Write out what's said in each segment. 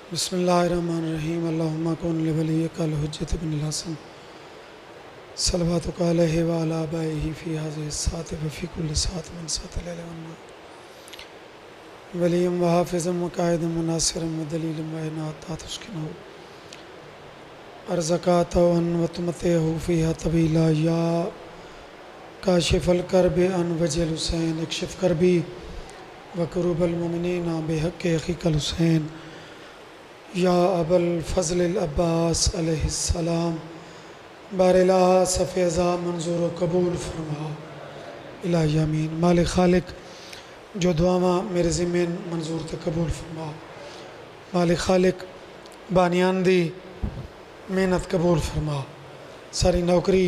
बिस्मिल्लाहिर्रहमानिर्रहीम अल्लाहुम्मा कुन लिवलिय्यकल हुज्जत बिनिल हसन सलवातुका अलैहि व अला आबाइही फ़ी हाज़िहि सात व फ़ी कुल्लि सात मिन सातिल लैल वन नहार वलिय्यम व हाफ़िज़म व काइदम व नासिरम व दलीलम व इनाता तुस्किनहु अर्ज़क़ातन व तुमतिअहु फ़ीहा तवीला या काशिफ़ल कर्बि अन वजल हुसैन इक्शिफ़ कर्बी व कुरूबल मुमिनीना बिहक़्क़ि अख़ीकल हुसैन या अबल फ़ज़्ल अब्बास अलैहिस्सलाम बारिला सफ़ेज़ा मंजूर व कबूल फरमा इलाही आमीन। मालिक खालिक जो दुआवा मेरे ज़िम्मेन मंजूर ते कबूल फरमा। मालिक खालिक बानियान दी मेहनत कबूल फरमा। सारी नौकरी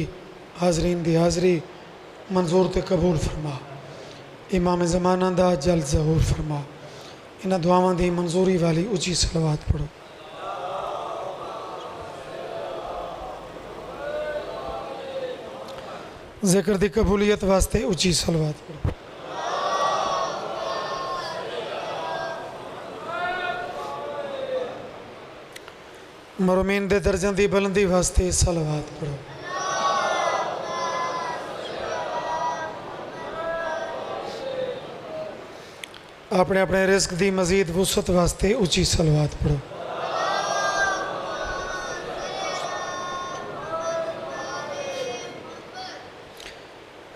हाज़रीन दी हाज़री मंजूर ते कबूल फरमा। इमाम ज़माना दा जल्द ज़हूर फरमा। इन्हां दुआवां दी मंजूरी वाली उची सलवात पढ़ो। ज़िक्र दी कबूलियत वास्ते उची सलवात पढ़ो। मरमीन दे दर्जन दी बुलंदी वास्ते सलवात पढ़ो। अपने अपने रिस्क दी मजीद वुसअत वास्ते उची सलवात पढ़ो।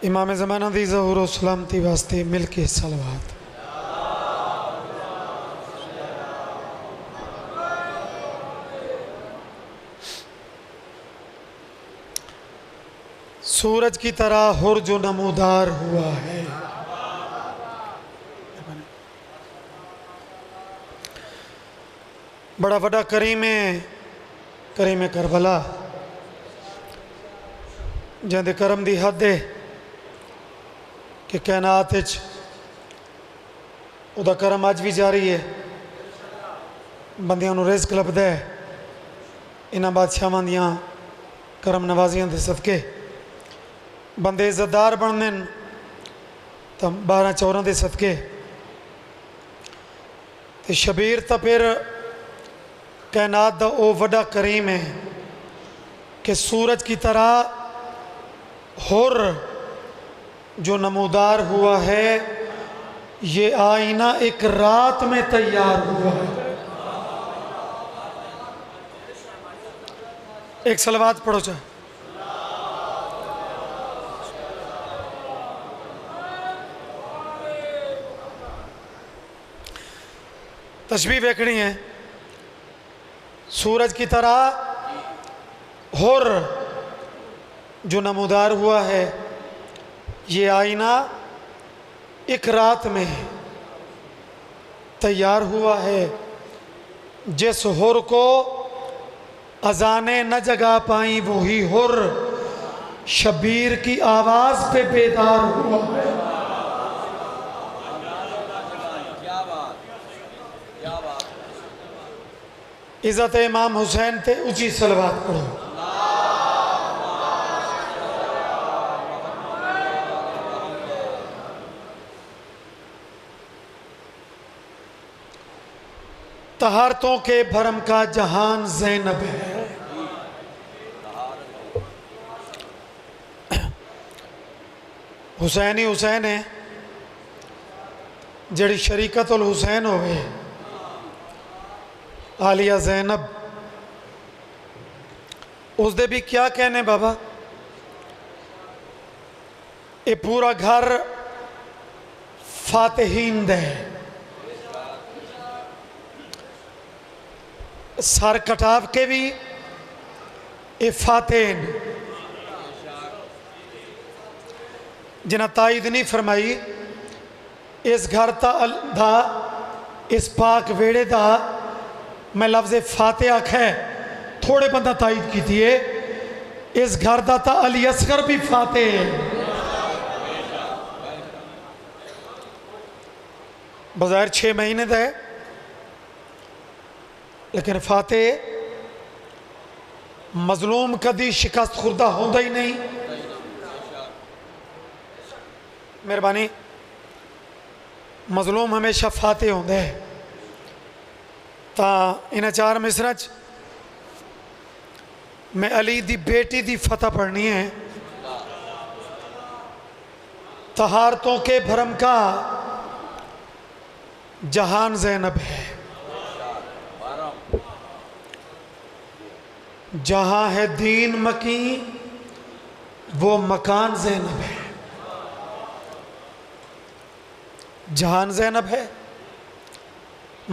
इमाम ज़माना दी ज़हूर व सलामती वास्ते मिल के सलवात। सूरज की तरह हुर जो नमूदार हुआ है, बड़ा बड़ा करीम करबला जिंदे करम दी हद है कि कैनात उदा करम अज भी जारी है। बंदियां नूं रिज़्क लभदा है इन्हां बादशाहां दियां करम नवाजियां दे सदके। बंदे इज्जतदार बनदे न तो 12 चौरां दे सदके। ते शबीर तो फिर कैनात दा ओ वड्डा करीम है कि सूरज की तरह हुर जो नमूदार हुआ है, ये आईना एक रात में तैयार हुआ है। एक सलवात पढ़ो चाहे। तशबीह देखनी है। सूरज की तरह हुर जो नमूदार हुआ है, ये आईना एक रात में तैयार हुआ है। जिस हुर को अजाने न जगा पाई वही हुर शबीर की आवाज़ पे बेदार हुआ है। इज़्ज़त इमाम हुसैन ते ऊंची सलवात पढ़ो। तहारतों के भरम का जहान ज़ैनब है। हुसैन ही हुसैन है जड़ी शरीकतुल हुसैन होवे। आलिया ज़ैनब उसदे भी क्या कहने बाबा। ये पूरा घर फातिहीन दे। सर कटाव के भी ये फातेन जिन्हें ताईद नहीं फरमाई। इस घर दा इस पाक वेड़े दा मैं लफ्ज़ फाते आखे थोड़े बंदा ताईद की थी। इस घर दा ता अली असगर भी फाते है। बज़ाहिर 6 महीने दा है लेकिन फाते मजलूम कदी शिकस्त खुर्दा होंदा ही नहीं। मेहरबानी मजलूम हमेशा फाते होंदा है। ਤਾਂ ਇਹਨਾਂ ਚਾਰ ਮਿਸਰਾਂ 'ਚ मैं अली दी बेटी दी फतह पढ़नी है। तहारतों के भरम का जहान ज़ैनब है, जहां है दीन मकी वो मकान ज़ैनब है। जहान ज़ैनब है,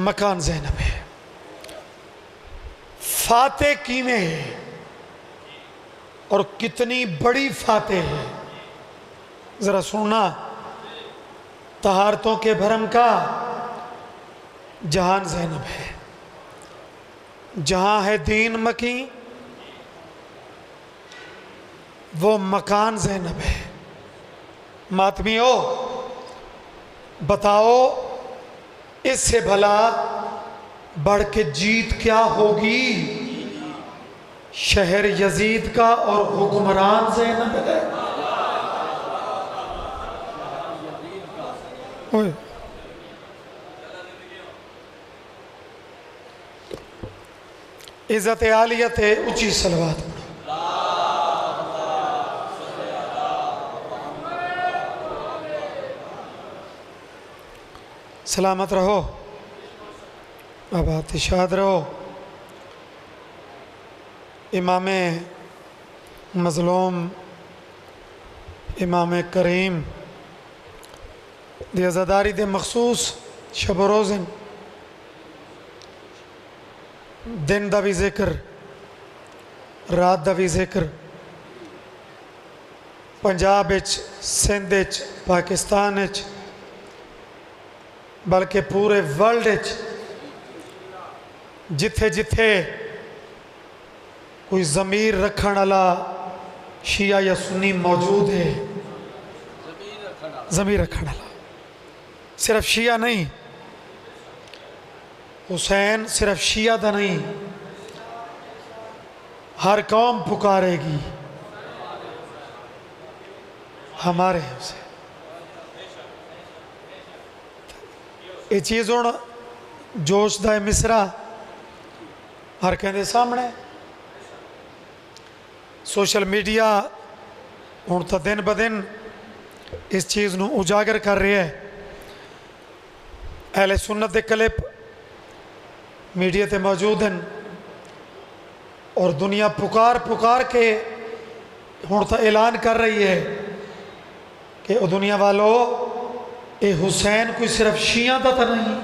मकान ज़ैनब है। फाते कीमे है और कितनी बड़ी फातेह है, ज़रा सुनना। तहारतों के भरम का जहान ज़ैनब है, जहाँ है दीन मकी वो मकान ज़ैनब है। मातमियों बताओ, इससे भला बढ़ के जीत क्या होगी? शहर यजीद का और हुक्मरान ज़ैनब है। इज़्ज़त आलियत है, ऊंची सलवात पढ़ो। सलामत रहो, आबाद शाद रहो। इमाम मज़लूम इमाम करीम दी अज़ादारी दे मखसूस शब रोज़न दिन दा भी जिक्र, रात दा भी जिक्र पंजाब विच, सिंध विच, पाकिस्तान विच, बल्कि पूरे वर्ल्ड विच जिथे जिथे कोई ज़मीर रखण वाला शिया या सुन्नी मौजूद है, ज़मीर रखण वाला, सिर्फ शिया नहीं, हुसैन सिर्फ शिया दा नहीं, हर कौम पुकारेगी हमारे हुसैन। ये चीज़ हुण जोश दा मिसरा हर कहते सामने। सोशल मीडिया हुण तो दिन ब दिन इस चीज़ नूं उजागर कर रहा है। अहले सुन्नत के क्लिप मीडिया ते मौजूद हैं और दुनिया पुकार पुकार के हुण तो ऐलान कर रही है कि ओ दुनिया वालों, ये हुसैन कोई सिर्फ शिया का तो नहीं,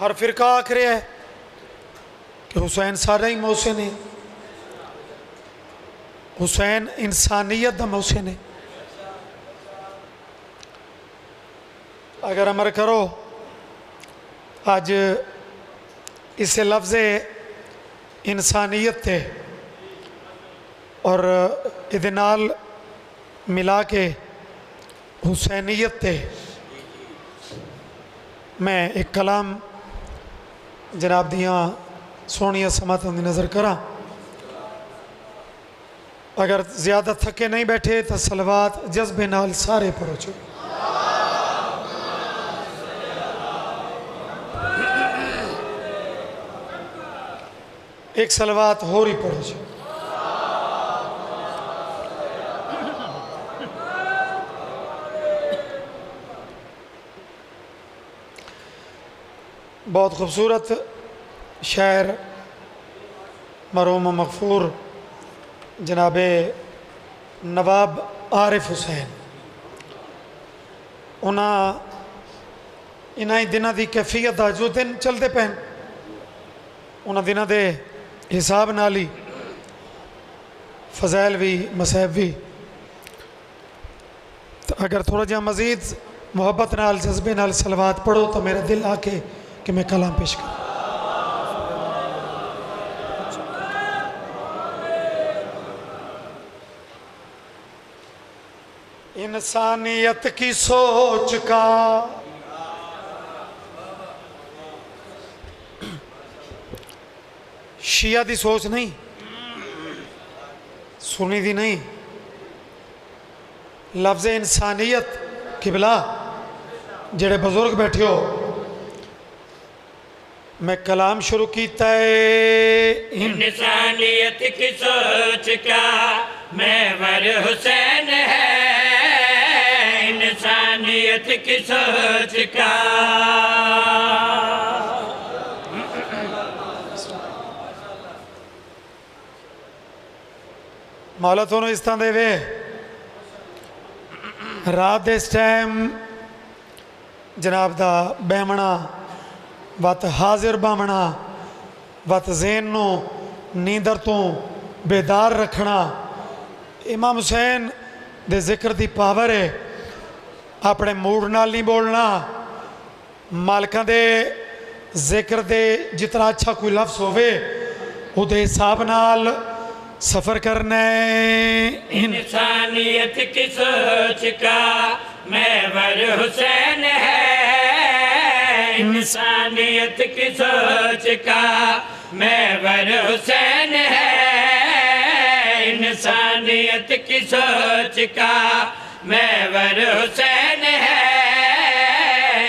हर फिरका आख रहा है कि हुसैन सारा ही मोहसिन है, हुसैन इंसानियत का मोहसिन है। अगर अमर करो अज इस लफ्ज़ इंसानियत थे और इहदे नाल मिला के हुसैनियत थे, मैं एक कलाम जनाब दियाँ सोहनिया समातां दी नज़र करा। अगर ज़्यादा थके नहीं बैठे तो सलवात जज्बे नाल सारे पढ़ो। जो एक सलवात हो रही पढ़ो। जो बहुत खूबसूरत शायर मरहूम मगफूर जनाब नवाब आरिफ हुसैन, उन्हें इन्होंने दिनों की कैफियत का जो दिन चलते पे उन्होंने दिनों के हिसाब नाल ही फज़ैल भी मसैब भी। तो अगर थोड़ा जहा मज़ीद मुहब्बत नाल जज्बे नाल सलवात पढ़ो तो मेरा दिल आके कि मैं कलाम पेश करूँ। इंसानियत की सोच का शिया दी सोच नहीं, सुनी दी नहीं, लफ्ज़ इंसानियत किबला जेड़े बुजुर्ग बैठे हो, मैं कलाम शुरू किया है। इंसानियत की सोच का महवर हुसैन है, इंसानियत की सोच का। मौला थोनों इस तरह देवे रात इस टाइम जनाब दा बहमना वत हाजिर बामना वत ज़हन नू नींदर तो बेदार रखना। इमाम हुसैन दे जिक्र दी पावर है। अपने मूड नाल नहीं बोलना, मालकां दे जिक्र दे जितना अच्छा कोई लफ्ज़ होवे उहदे हिसाब नाल सफ़र करना है। इंसानियत की सोच का महवर हुसैन है, इंसानियत की सोच का महवर हुसैन है, इंसानियत की सोच का महवर हुसैन है,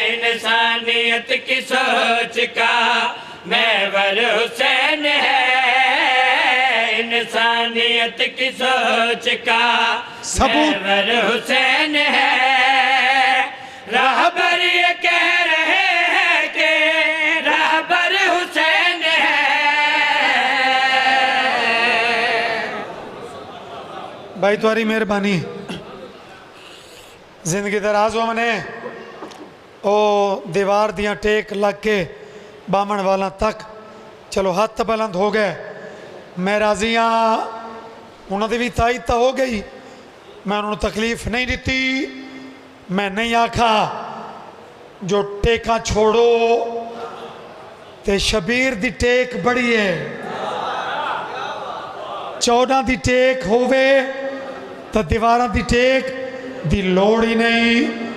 इंसानियत की सोच का महवर हुसैन है, इंसानियत की सोच का महवर हुसैन है। राहबर ये कह रहे हैं कि राहबर हुसैन है। भाई तुम्हारी मेहरबानी, जिंदगी दराज हो मने ओ दीवार दियाँ टेक लग के बामण वाला तक चलो हथ बुलंद हो गए। मैं राजी हाँ, उन्होंने भी ताईद तो हो गई, मैं उन्होंने तकलीफ नहीं दी। मैं नहीं आखा जो टेका छोड़ो ते शबीर दी टेक बड़ी है, 14 दी टेक होवे तो दीवार दी टेक दी लोड़ ही नहीं।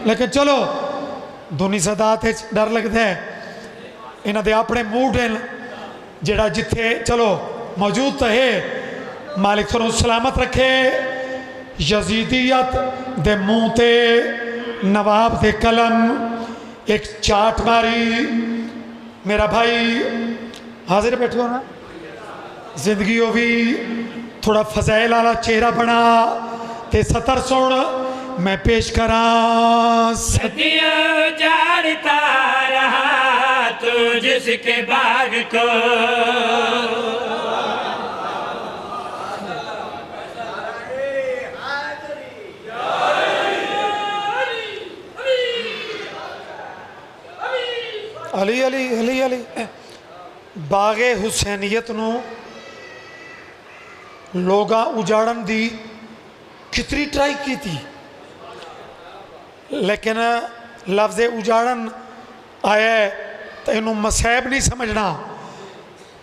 लेकिन चलो दुनी सदात डर लगता है, इन्हों के अपने मूड हैं जड़ा जिथे चलो मौजूद तो है। मालिक थोनों सलामत रखे। यजीदियत दे मुँह ते नवाब दे कलम एक चाट मारी। मेरा भाई हाजिर बैठे हो ना, जिंदगी हो भी थोड़ा फजैल वाला चेहरा बना ते सतर सुन मैं पेश करा। सदियों जाड़ता रहा तू जिसके बाग को, अली अली अली अली बागे हुसैनीयत नू लोगा उजाड़न दी कितनी ट्राई की थी, लेकिन लफ्ज़ उजाड़न आया तो इनू मसैब नहीं समझना।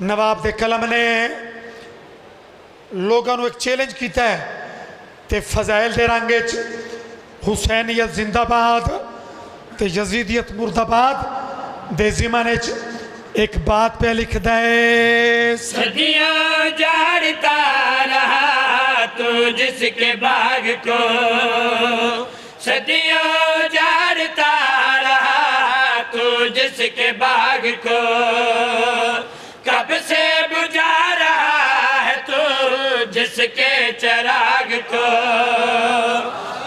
नवाब दे कलम ने लोगों को एक चैलेंज किया है तो फजाइल दे रंग हुसैनीयत जिंदाबाद तो यजीदियत मुर्दाबाद दे ज़माने एक बात पे लिख दे। सदियों जाड़ता रहा तू जिसके बाग को, सदियों जाड़ता रहा तू जिसके बाग को, कब से बुझा रहा है तू जिसके चराग को,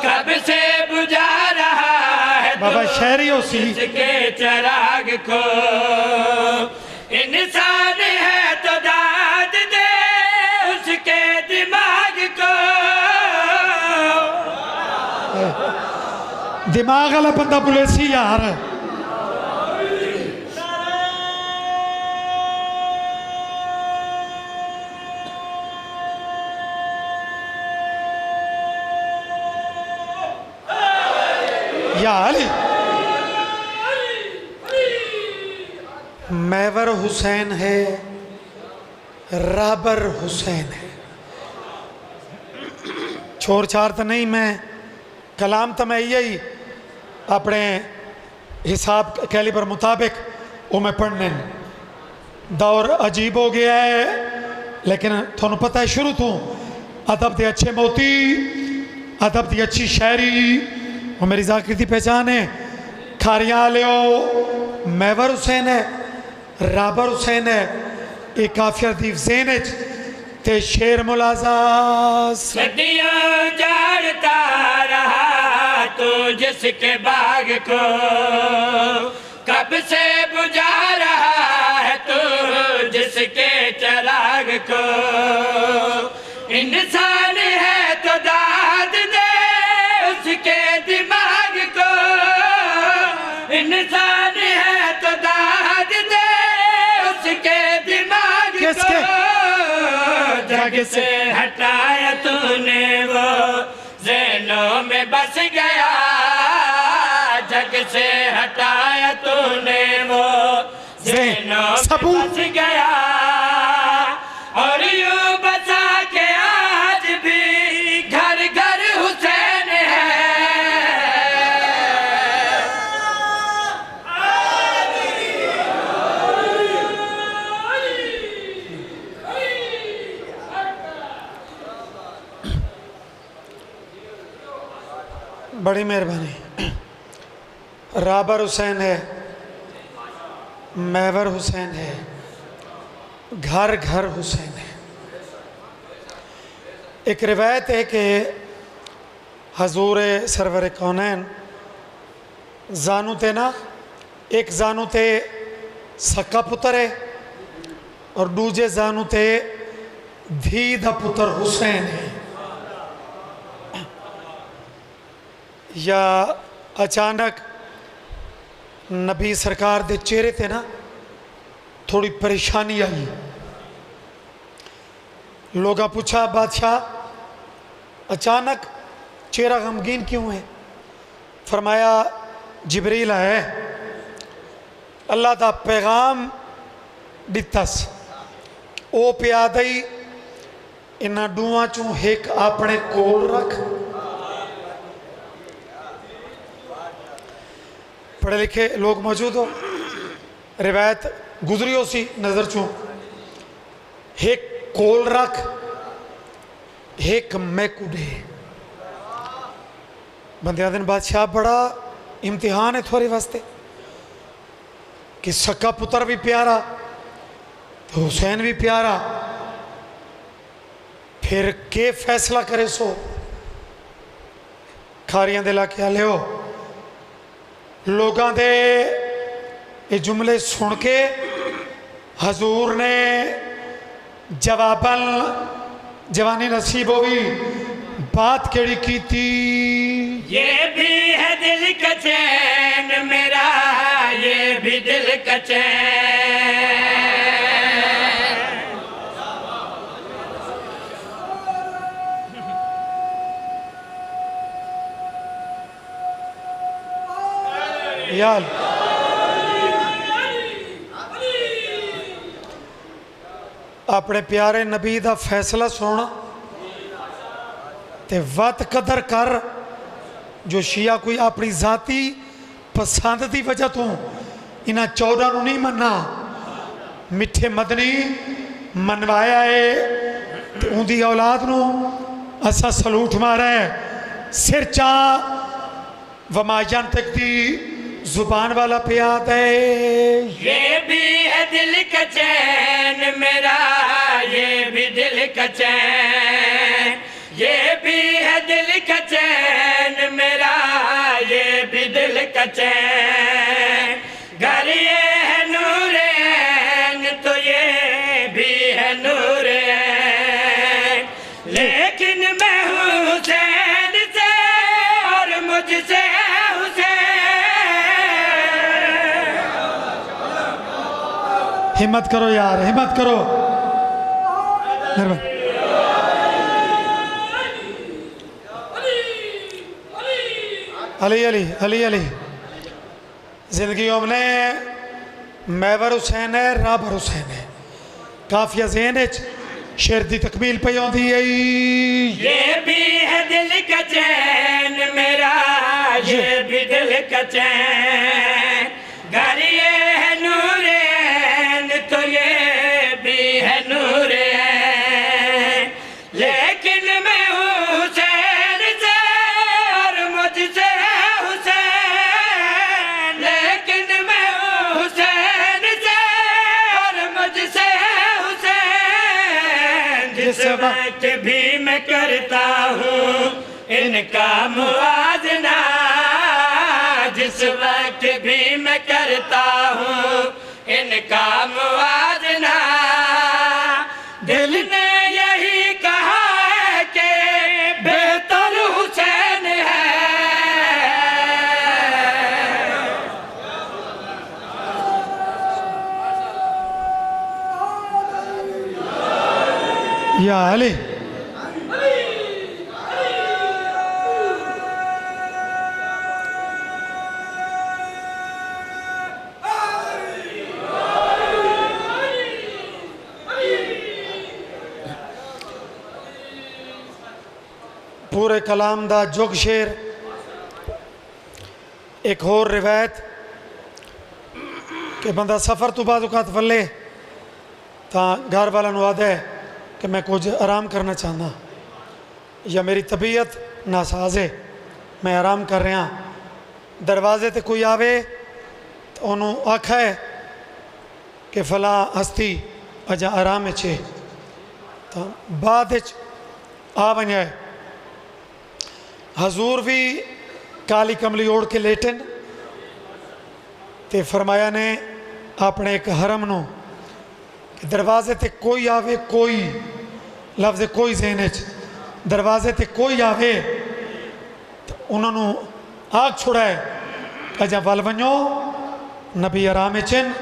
कब से बुझा रहा है बाबा शहरी हो सी जिसके चराग को। इंसान है तो दाद दे उसके दिमाग को, दिमाग वाला बंदा बुलेसी यार। यार महवर हुसैन है, राबर हुसैन है। छोर छार तो नहीं, मैं कलाम तो मैं यही अपने हिसाब कैलिबर मुताबिक वो मैं पढ़ने। दौर अजीब हो गया है, लेकिन थोनों पता है शुरू तो अदब के अच्छे मोती, अदब की अच्छी शायरी वो मेरी जाकिर की पहचान है। खारियां लियो मैवर हुसैन है, राबर हुसैन है, एक काफिया दी ज़ेन ते शेर मुलाजा। सदियों जाड़ता रहा तू जिसके बाग को, कब से बुझा रहा है तू जिसके चराग को। इंसान है तो दाद दे उसके दिमाग को, इंसान है तो दाद दे उसके दिमाग को। जग से हटाया तूने वो ज़हनों में बस गया, जग से हटाया तूने वो ज़हनों में बस गया। और यूं बचा के आज भी घर घर हुसैन है। बड़ी मेहरबानी। राबर हुसैन है, मैवर हुसैन है, घर घर हुसैन है। एक रिवायत है कि हजूर सरवर कौनैन जानू ते ना, एक जानू ते सक्का पुत्र है और दूजे जानू ते धी दा पुत्र हुसैन है। या अचानक नबी सरकार दे चेहरे ते ना थोड़ी परेशानी आई। लोगा पूछा बादशाह अचानक चेहरा गमगीन क्यों है? फरमाया जिब्रील है, अल्लाह दा पैगाम दितस ओ प्यादई इन्हां दूआं चों एक अपने कोल रख। पढ़े लिखे लोग मौजूद हो, रिवायत गुजरी हो सी नज़र चों, एक कोल रख एक मैकुडे। बंदिया दिन बादशाह बड़ा इम्तिहान है थोड़े वास्ते कि सक्का पुत्र भी प्यारा तो हुसैन भी प्यारा, फिर के फैसला करे सो। खारियां दे इलाके आले हो, लोगों दे ये जुमले सुन के हजूर ने जवाबन जवानी नसीब होगी बात केड़ी की थी। ये भी है दिल का चैन मेरा, ये भी दिल का चैन। यार अपने प्यारे नबी का फैसला सुन ते वत कदर कर। जो शिया कोई अपनी जाती पसंद की वजह तो इन्हां 14 नूं नहीं मन्ना, मिठे मदनी मनवाया है ते उनकी औलाद नूं असा सलूट मारा है। सिर चा वमायन तक दी जुबान वाला प्याद है। ये भी है दिल का चैन मेरा, ये भी दिल का चैन। ये भी है दिल का चैन मेरा, ये भी दिल का चैन। घर ये है नूर ऐन तो ये भी है नूर ऐन। लेकिन मैं हूँ हुसैन से और मुझसे हिम्मत करो यार, हिम्मत करो। अली अली अली अली जिंदगी हमने मैवर हुसैन है, राबर हुसैन है। काफिया ज़हन शेर दी तकमील पे आती है। ये भी है दिल का चैन मेरा, ये भी दिल का चैन। घर ये है नूर ऐन तो ये भी है नूर ऐन। लेकिन मैं हूँ हुसैन से और मुझसे हुसैन जिस वक्त भी मैं करता हूँ इनका मुआजना, जिस वक्त भी मैं करता हूँ इनका मुआजना, दिल ने यही कहा है कि बेहतर हुसैन है। या अली। पूरे कलाम दा जुग शेर। एक होर रिवायत कि बंदा सफ़र तो बाद औकात वल्ले तां घर वालों नूं आखदा है कि मैं कुछ आराम करना चाहता या मेरी तबीयत नासाज है, मैं आराम कर रहा। दरवाजे ते कोई आवे तो उन्होंने आखा है कि फलां हस्ती अजा आराम च है, तो बाद आ वञे। हजूर भी काली कमली ओढ़ के लेटन ते फरमाया ने अपने एक हरम नूं कि दरवाजे ते कोई आवे, कोई लफ्ज़ कोई ज़हन च दरवाजे ते कोई आवे तो उन्होंने आग छुड़ाए अजा वल वञो नबी आराम चिन।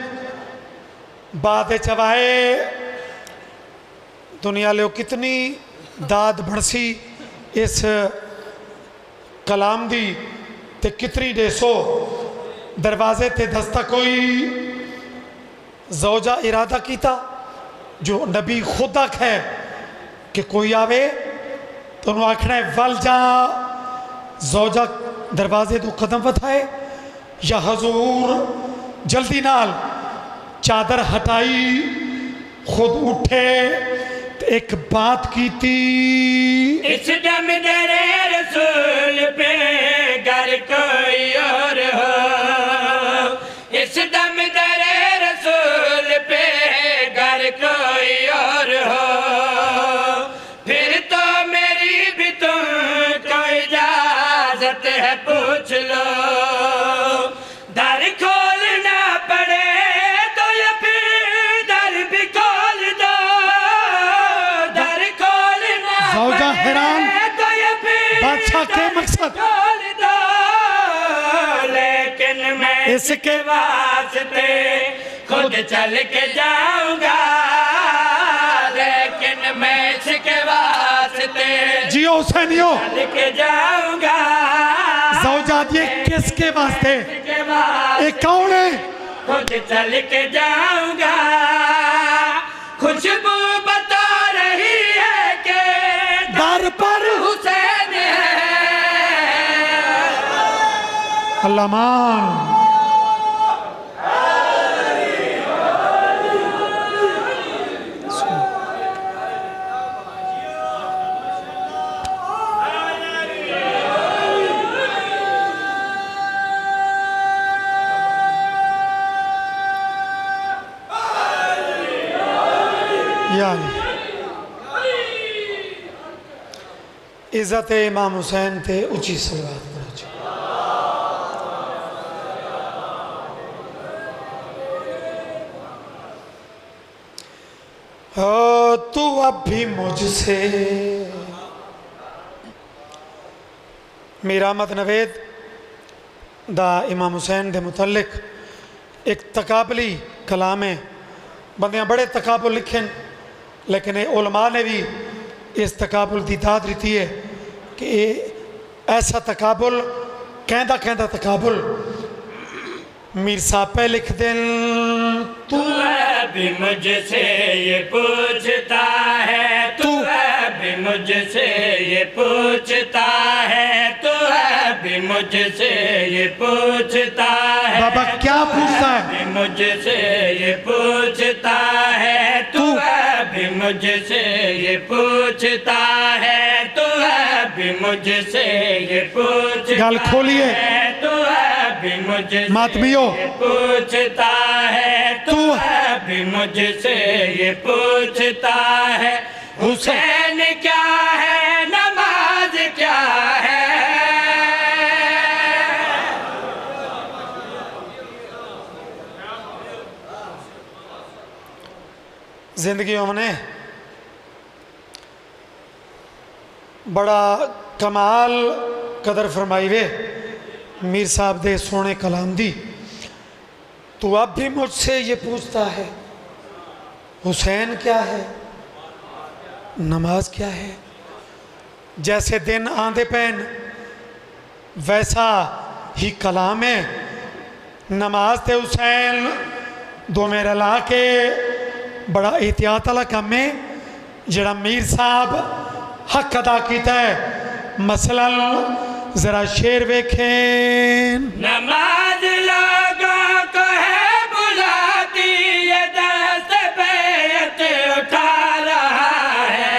बाद चवाए दुनिया लियो कितनी दाद भरसी इस कलाम दी ते कितनी डेसो। दरवाजे ते दस्ता कोई ज़ौजा इरादा किया जो नबी खुद आख है कि कोई आवे तो उन्होंने आखना है वल जा। ज़ौजा दरवाजे तो कदम वधाए या हजूर जल्दी नाल चादर हटाई, खुद उठे तो एक बात की थी। इस दम दरे रसूल पे घर कोई और हो, इस दम दरे रसूल पे घर कोई और हो, फिर तो मेरी भी तुमको इजाजत है पूछ लो। दर खोलना पड़े तो या फिर दर भी खोल दो, दर खोलना ज़ौजा हैरान तो या फिर बादशाह के मकसद खोल दो, लेकिन मैं इसके वास्ते खुद चल के जाऊंगा, लेकिन मैं इसके वास्ते जियो हुसैनियो चल के जाऊंगा। ज़ौजा ये किसके वास्ते, इसके वास्ते ये कौन है? खुद चल के जाऊंगा। खुशबू बता रही है कि दर पर हुसैन है। अल्लाह मान। इज़्ज़त इमाम हुसैन थे उची सलवात पहुँचे। हो तू अब भी मुझसे। मीर अहमद नवेद दा इमाम हुसैन दे मुतल्लिक एक तकाबली कलाम है। बंदियां बड़े तकाबुल लिखे लेकिन उलमा ने भी इस तकाबुल की दाद दी है कि ऐसा तकाबुल कहता कहता तकाबुल मीर साहब पे लिख दें। तू भी मुझसे ये पूछता है, तू भी मुझसे ये पूछता है, तू भी मुझसे ये पूछता है। बाबा क्या पूछता है? भी मुझसे ये पूछता है, तू भी मुझसे ये पूछता है, तू भी मुझसे ये पूछता गल खोलिए तू भी मुझसे मातमियो ये पूछता है, तू भी मुझसे ये पूछता है। हुसैन क्या है, नमाज क्या है। जिंदगी हमने बड़ा कमाल कदर फरमाई वे मीर साहब दे सोने कलाम दी। तू अब भी मुझसे ये पूछता है हुसैन क्या है, नमाज क्या है। जैसे दिन आंधे पैन वैसा ही कलाम है। नमाज ते हुसैन दो मेरा ला के बड़ा एहतियात वाला काम है जड़ा मीर साहब हक अदा किया है। मसलन जरा शेर वेखें। नमाज लोगों को है बुलाती, ये दस्त बैत उठा रहा है।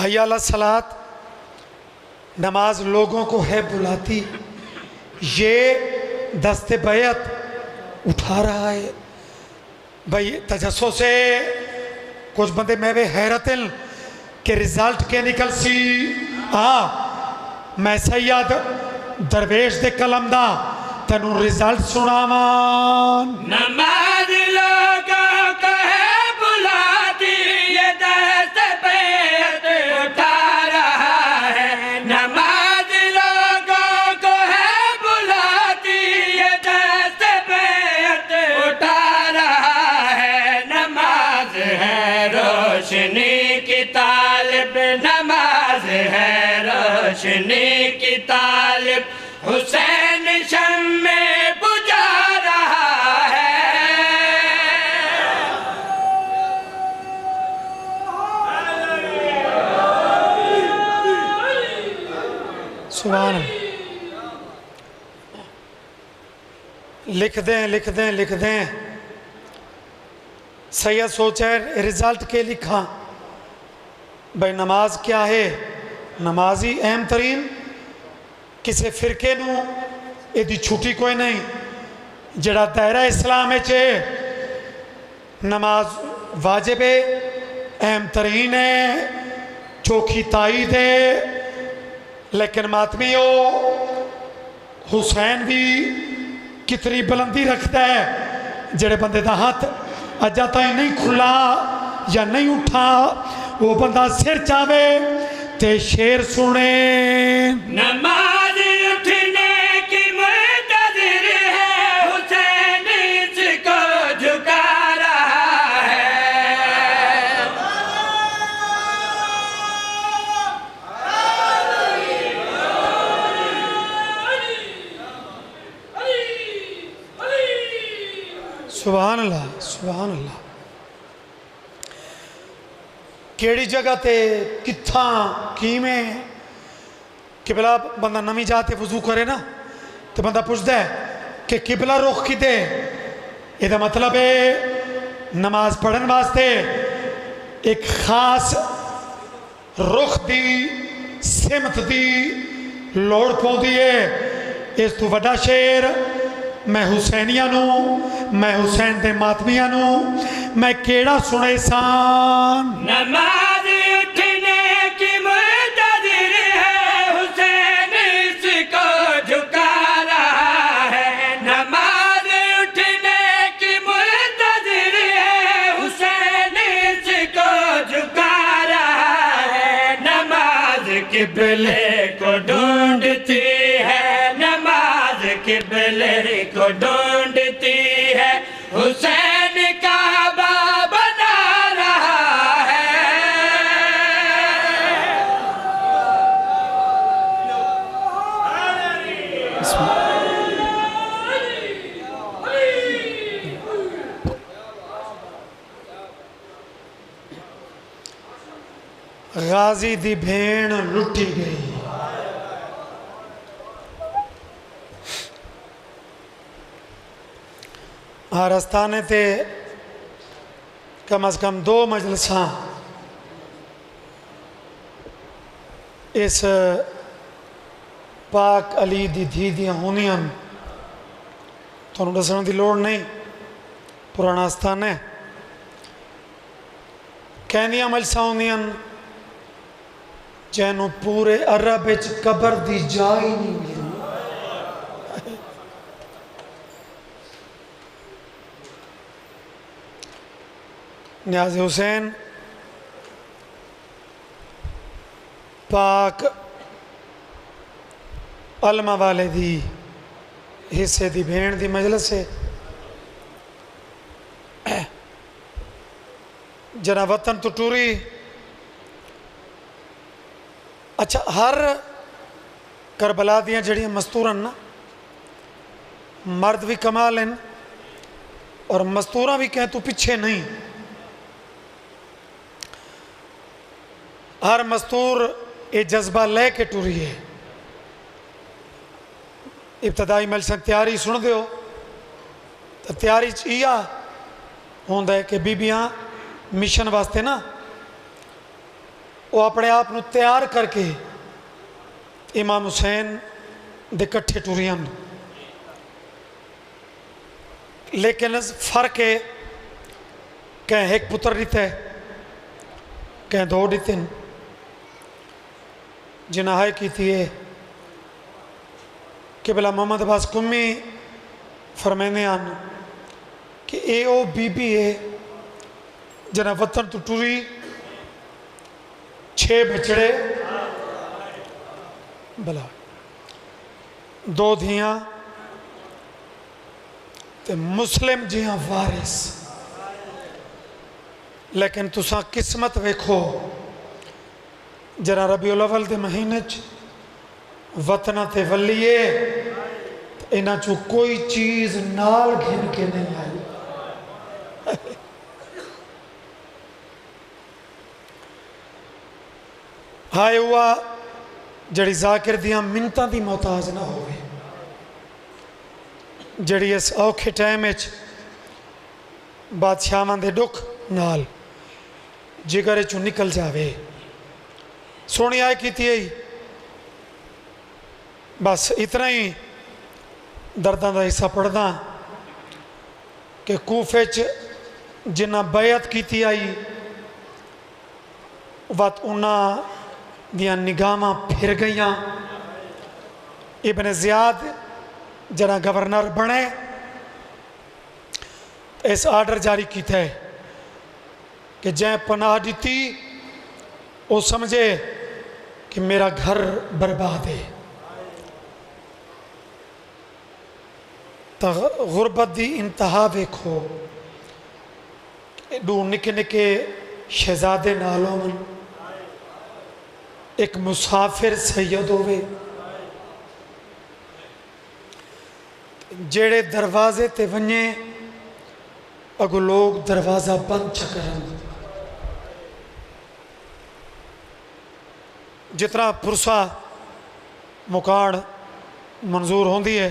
हय्या अला सलात, नमाज लोगों को है बुलाती, ये दस्ते बैत उठा रहा है। भाई तजस्सुस से कुछ बंदे मैं वे हैरतिल के रिजल्ट के निकल सी। हाँ मैं सैयद दरवेश दे कलम दा तेनू रिजल्ट सुनावा। नमाज लोगों को है बुलाती, ये दस्त बैत उठा रहा है। नमाज लोगों को है बुलाती, ये दस्त बैत उठा रहा है। नमाज है रोशनी की तालिब, नमाज है रोशनी की तालिब। हुसैन शम्मे बुझा रहा है। सुभान अल्लाह। लिख दें लिख दें लिख दें। सैयद सोचा रिजल्ट के लिखा भाई नमाज क्या है। नमाज ही अहम तरीन, किसी फिरके नू इहदी छुट्टी कोई नहीं। जड़ा दायरा इस्लाम च नमाज वाजिब है, अहम तरीन है, चौखी ताईद है। लेकिन मातमी हुसैन भी कितनी बुलंदी रखता है। जड़े बंदे का हाथ अजा ताई नहीं खुला या नहीं उठा, वो बंदा सिर चावे ते शेर सुने। नमाज उठने की मुंतज़िर है, हुसैन इसको झुका रहा है। सुभान अल्लाह सुभान अल्लाह। केड़ी जगह ते कित्था किमें किबला बंदा नवी जाते वजू करे ना तो बंदा पूछता है कि किबला रुख किते। ਇਹਦਾ मतलब है नमाज पढ़ने वास्ते एक खास रुख दी सिमत दी लोड़ पौंदी है। इस तो वड्डा शेर मैं हुसैनिया नू, मैं हुसैन दे मातमिया नू मैं केड़ा सुने सान। नमाज उठने की मुंतज़िर है, हुसैन इसको झुका रहा है। नमाज उठने की मुंतज़िर है, हुसैन इसको झुका रहा है। नमाज किबले को ढूंढती है, नमाज किबले को ढूंढती है। हुसैन काबा बना रहा है। गाजी दी भेड़ लुटी गई। हर आस्थाने ते कम अज कम 2 मजलसा इस पाक अली दी धी दियां होंदियां। तो तुहानूं दसण की लोड़ नहीं, पुराना स्थान है। कहंदियां मजलिसां होंदियां जैनू पूरे अरब विच कबर दी जा ही नहीं मिली। न्याज़ हुसैन पाक अलमा वाले दी हिस्से दी भेण दी मजलिस है। जना वतन तो टूरी। अच्छा, हर करबला दियां जड़ियां मस्तूरन ना, मर्द भी कमाल हैं और मस्तूरा भी कहें तो पीछे नहीं। हर मस्तूर ये जज्बा लेके टुरी है। इब्तदाई मजलिस तैयारी सुन दो तो तैयारी इहा होंदा है कि बीबियां मिशन वास्ते ना वो अपने आप को तैयार करके इमाम हुसैन दे कट्ठे टुरियां। लेकिन फर्क है, कहीं एक पुत्र दिता है, कहीं दो दिते हैं। जिन्हें हाय की है कि भला मोहम्मद अब्बास कुम्मी फरमाते हैं कि ये वो बीबी है जना वतन तो टुरी, 6 बछड़े भला 2 धियां ते मुस्लिम जियां वारिस। लेकिन तुसा किस्मत वेखो, जरा रबीउल अव्वल के महीने वतना ते वलीए इन्हां चों कोई चीज़ नाल घिन के नहीं आई। हाय हुआ जड़ी जाकिर दियां मिन्नतां दी मोहताज ना होवे, जड़ी इस औखे टाइम बादशाहां दे दुख नाल जिगर चों निकल जावे। सोहनी आय कीती है। बस इतना ही दर्दां दा हिस्सा पढ़दा कि कूफे च जिन्ना बैयत कीती आई वत उन्हां दियां निगाहां फिर गईयां। इब्न ज़ियाद जरा गवर्नर बने, इस आर्डर जारी किया है कि जै पनाह दी वो समझे कि मेरा घर बर्बाद है। तो गुरबत की इंतहा वेखो, दो निके निके शहजादे नाल होवन, एक मुसाफिर सैयद होवे, जेड़े दरवाजे ते वने अगो लोग दरवाजा बंद च करन। जितना पुरसा मुकाड़ मंजूर होंदी है,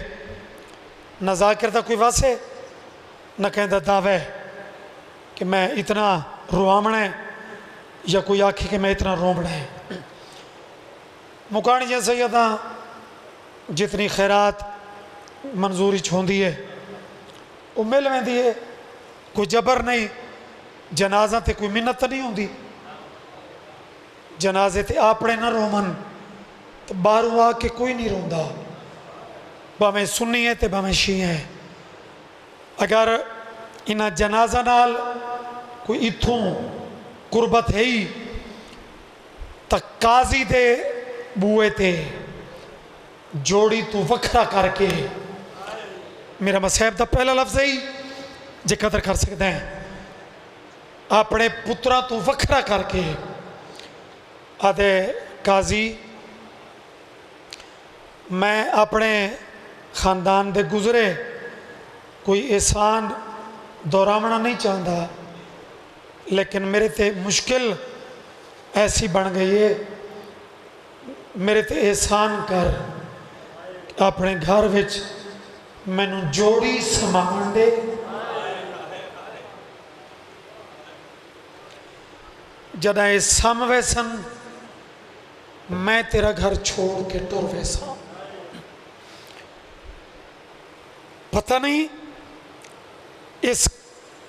न जाकिर का कोई वासे न कहता दावा है कि मैं इतना रुआवना है, या कोई आखे कि मैं इतना रोमना है। मुकाणियां सैयदा जितनी खैरात मंजूरी होंदी है वो मिल वेंदी है, कोई जबर नहीं। जनाजा ते कोई मिन्नत नहीं होंदी, जनाजे ते अपने ना रोमन तो बाहरों आके कोई नहीं रोंदा, भावें सुन्नी है तो भावें शी है। अगर इन्हां जनाजा नाल कोई इत्थों कुर्बत है ही तो काजी दे बूए ते जोड़ी तू वखरा करके, मेरा मसहब का पहला लफ्ज़ ही जे कदर कर सकते हैं, अपने पुत्रा तू वखरा करके आदे काजी मैं अपने खानदान दे गुजरे कोई एहसान दोहरावना नहीं चाहता, लेकिन मेरे ते मुश्किल ऐसी बन गई है, मेरे ते एहसान कर अपने घर विच मैनू जोड़ी समान दे। जदा ये सम वैसन मैं तेरा घर छोड़ के टुर वैसा। पता नहीं इस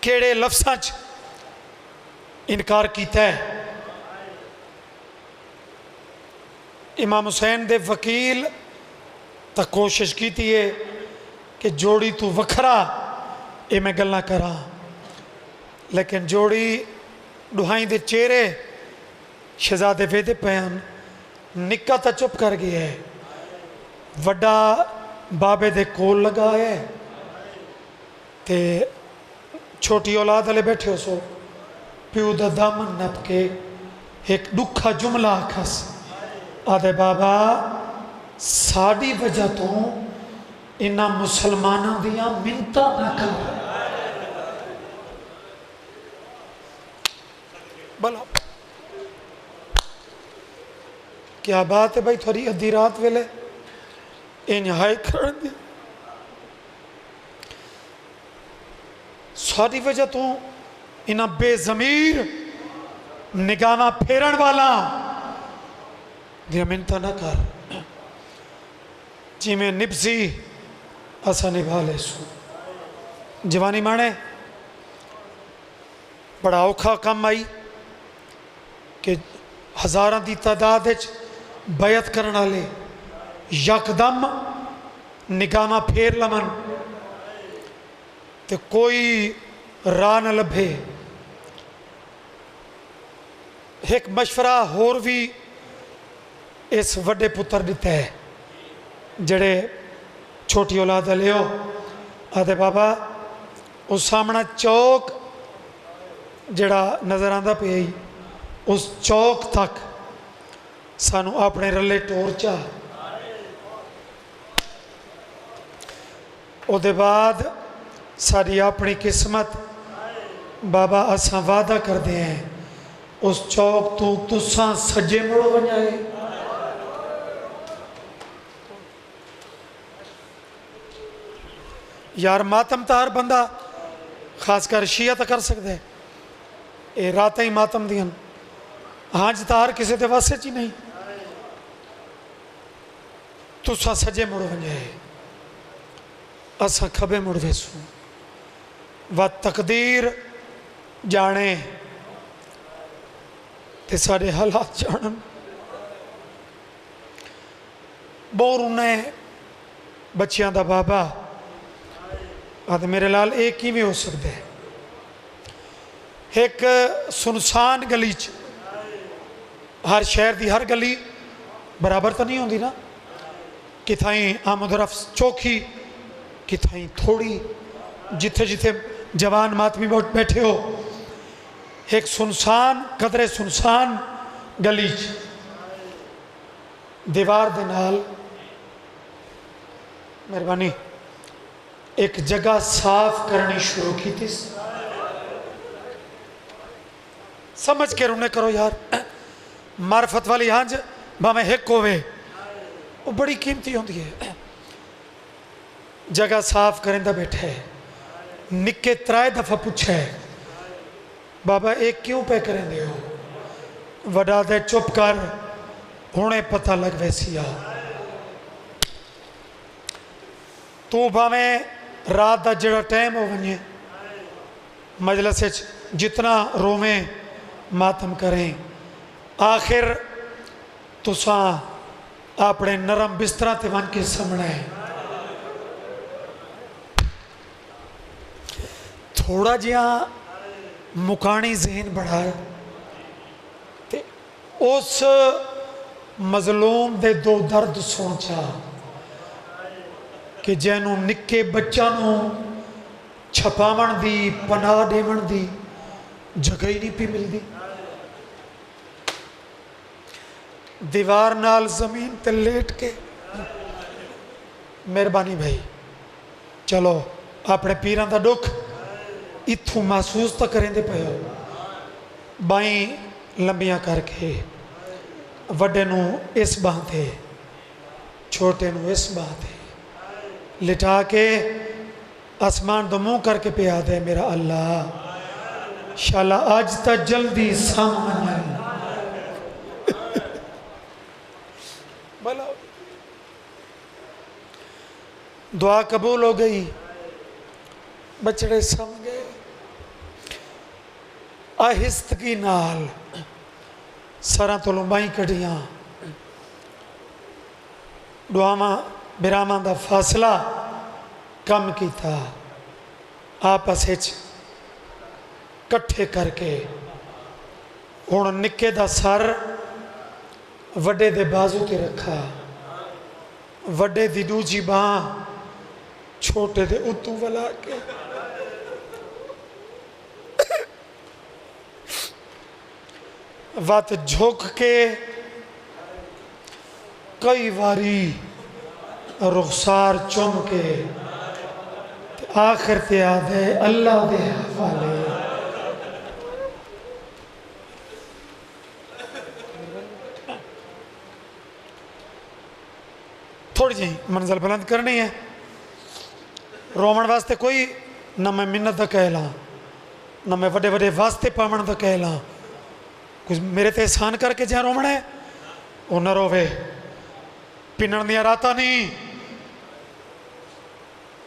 केड़े लफ्ज़ां च इनकार किया है। इमाम हुसैन दे वकील तो कोशिश की है कि जोड़ी तू वखरा ये मैं गल्लां करा, लेकिन जोड़ी दुहाई दे चेहरे शहजादे वेदे पैन, निक्का तो चुप कर गया है, वड्डा बाबे दे कोल लगा है, ते छोटी औलाद वाले बैठे हो सो प्यू दा दामन नप के एक दुखा जुमला आखस, आदे बाबा साड़ी वजह तो इन्हां मुसलमानों दियां मिन्नतां ना कर। बोलो क्या बात है भाई, थोड़ी अद्धी रात वेले इंहाई करन दी साड़ी वजह तो इन्हां बेजमीर निगाह फेरन वाला दियां मिन्नतां ना कर। जिमें निभसी असा निभा ले सू। जवानी माने बड़ा औखा कम आई कि हज़ारां की तादाद बैत करने वाले यकदम निगाह फेर लवन तो कोई राह न लभे। एक मशवरा होर भी इस वड्डे पुत्र दिता है जड़े छोटी औलाद वाले हो, आदे बाबा उस सामना चौक जड़ा नज़र आता पे उस चौक तक सानू अपने रले टोर चा, उहदे बाद साड़ी अपनी किस्मत बाबा असा वादा करते हैं उस चौक तो तुसा सज्जे मुड़ वजाए। यार मातम तो हर बंदा खासकर शिया तो कर सकता है, ये रात ही मातम दियां हाज तो हर किसी के वास्ते च ही नहीं। तुसा सजे मुड़ वजाए असा खबे मुड़ वेसू, व तकदीर जाने ते सारे हालात जानन। बोर उन्हें बच्चियां दा बाबा आदि मेरे लाल एक ही में हो सकता है। एक सुनसान गली च हर शहर की हर गली बराबर तो नहीं होती ना, कि थाई आमदरफ चौखी कि थाई थोड़ी, जिथे जिथे जवान मातमी बैठे हो एक सुनसान कदरे सुनसान गली च दीवार दे नाल मेहरबानी एक जगह साफ करनी शुरू की थी। समझ के रुने करो यार, मार्फत वाली हंज भावें हिक होवे वो बड़ी कीमती होती है। जगह साफ करें दा बैठे निक्के त्राए दफा पूछे बाबा एक क्यों पे करें दे हो, वडा दे चुप कर हुणे पता लग वैसी आ। तू भावें रात का जड़ा टाइम हो वने मजलिस जितना रोवें मातम करें, आखिर तुसा अपने नरम बिस्तरा ते बन के सामने थोड़ा जिहा मुकानी जहन बढ़ा ते उस मजलूम दे दो दर्द सोचा कि जैनू निक्के बच्चों को छपावन दी पनाह देवन दी जगह ही नहीं पी मिलती। दीवार नाल जमीन ते लेट के मेहरबानी भाई चलो अपने पीरां दा दुख इत्थों महसूस तो करेंदे पे हो। बाई लंबियां करके वड्डे नू इस बाह ते छोटे नू इस बाह ते लिटा के आसमान दो मुँह करके पिया दे मेरा अल्लाह शाला अज तक जल्दी सामने बोलो दुआ कबूल हो गई। बछड़े सम गए। आहिस्तगी नाल सरां तो लंबाई कढ़ियां, दुआवां बिरावां दा फासला कम किया, आपस विच कट्ठे करके हुण निक्के दा सर वड्डे दे बाजू ते रखा, वड्डे दी दूजी बांह छोटे दे उत्तू वला के वत झुक के कई बारी रुखसार चुम के आखिर ते आदे अल्लाह दे हवाले। थोड़ी जी मंजिल बुलंद करनी है। रोवण वास्ते कोई ना मैं मिन्नत दा कह ला, ना मैं वड्डे वड्डे वास्ते पावण दा कह ला। कुछ मेरे ते एहसान करके जहाँ रोवण है वो न रोवे। पिनण दियां रातां नहीं,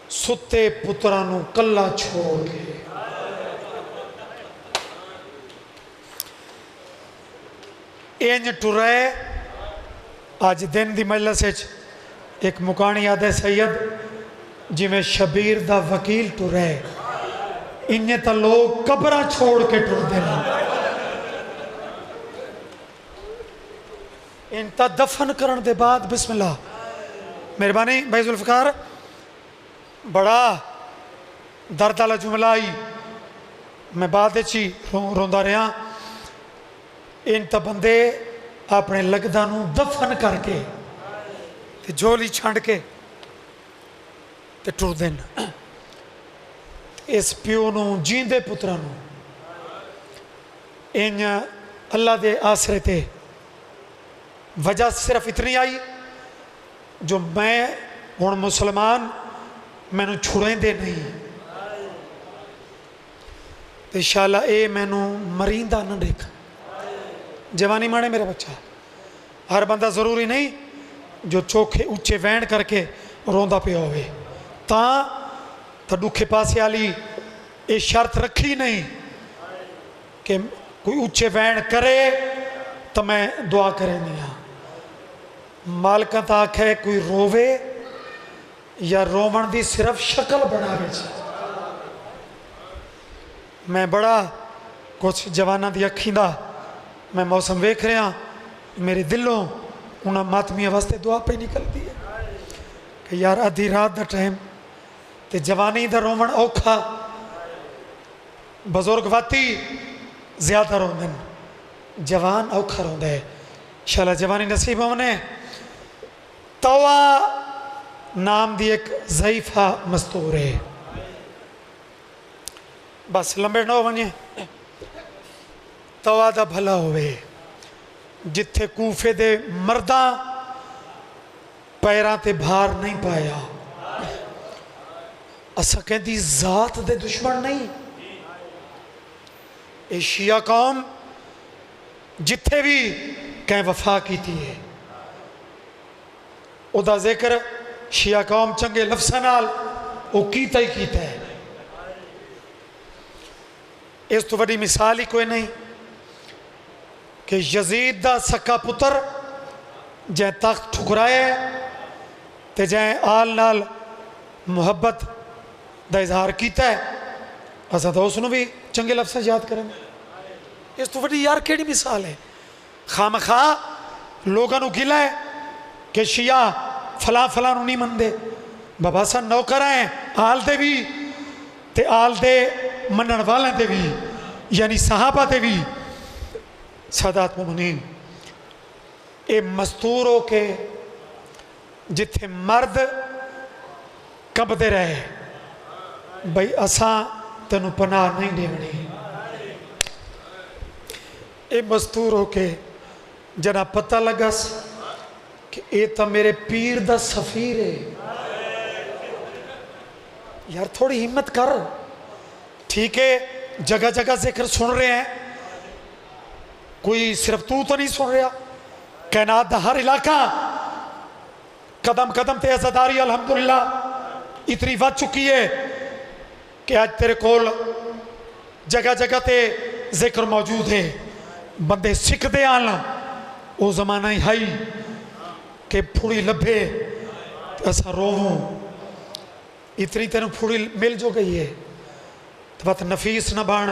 सुते पुत्रां नूं कल्ला छोड़ के इंज टुरे। अज दिन दी मजलिस विच एक मुकानी आदे सैयद जिमें शबीर दा वकील टुरे, इन्ने तो लोग कब्रां छोड़ के टुरदे हैं। इनता दफन करने के बाद बिस्मिल्लाह। मेहरबानी भाई जुल्फकार, बड़ा दर्द वाला जुमला आई, मैं बाद ही रोंदा रहा। इन तो बंदे अपने लगदा नूं दफन करके ते झोली छंड के ते टुरदे न। इस प्यो नूं जींदे पुत्रां नूं इन अल्लाह दे आसरे ते वजह सिर्फ इतनी आई जो मैं हुण मुसलमान मैनू छुड़ेंदे नहीं तो इंशाअल्लाह ये मैनू मरींदा न देख। जवानी माने मेरा बच्चा, हर बंदा जरूरी नहीं जो चोखे उच्चे वैन करके रोंदा पिया होवे। तो दुखे पासे वाली ये शर्त रखी नहीं कि कोई उच्चे वैन करे तो मैं दुआ करेंदी हाँ। मालका तो आखे कोई रोवे या रोवन की सिर्फ शक्ल बनावे। मैं बड़ा कुछ जवाना दी अखी दा मैं मौसम वेख रहा, मेरे दिलों उन्होंने मातमिया वास्ते दुआ पे निकलती है कि यार अद्धी रात का टाइम तो जवानी का रोवन औखा, बजुर्ग वाती ज्यादा रोंदे न, जवान औखा रोंदा है। इंशाअल्लाह जवानी नसीब होने। तवा नाम दी एक ज़ईफ़ा मस्तूर है, बस लंबे न हो वने। तवा दा भला होवे जिथे कूफे दे मर्दा पैरां ते भार नहीं पाया। असा कहती जात दे दुश्मन नहीं, ये शिया कौम जिथे भी कहीं वफा की है उदा जिक्र शिया कौम चंगे लफ्ज़ां नाल वो कीता ही कीता है। इस तो वड्डी मिसाल ही कोई नहीं कि यजीद दा सक्का पुत्र जै तख्त ठुकराया तो जै आल नाल मुहब्बत का इजहार किया है, असा तो उसनों भी चंगे लफ्ज़ याद करेंगे। इस तो वड्डी यार केड़ी मिसाल है। खाम खा लोगों को गिला है कि शिया फलां फलां नहीं मनते। बाबा सा नौकर हैं आल दे भी ते आल दे मनण वाले दे भी, यानी सहाबा दे भी सादात मोमिनीन। ये मस्तूर हो के जिथे मर्द कंबदे रहे बई असा तेन पनाह नहीं देनी, ये मस्तूर हो के जना पता लगस कि ये तो मेरे पीर दा सफीर है। यार थोड़ी हिम्मत कर। ठीक है जगह जगह जिक्र सुन रहे हैं, कोई सिर्फ तू तो नहीं सुन रहा, कैनात दा हर इलाका कदम कदम ते आज़ादारी अल्हम्दुलिल्लाह इतनी वध चुकी है कि अज तेरे कोल जगह जगह ते जिक्र मौजूद है, बंदे सिखते आन। वो जमाना ही है कि फुड़ी लभे तो असा रोवूं, इतनी तेन फुड़ी मिल जो गई है तो बत नफीस न बन।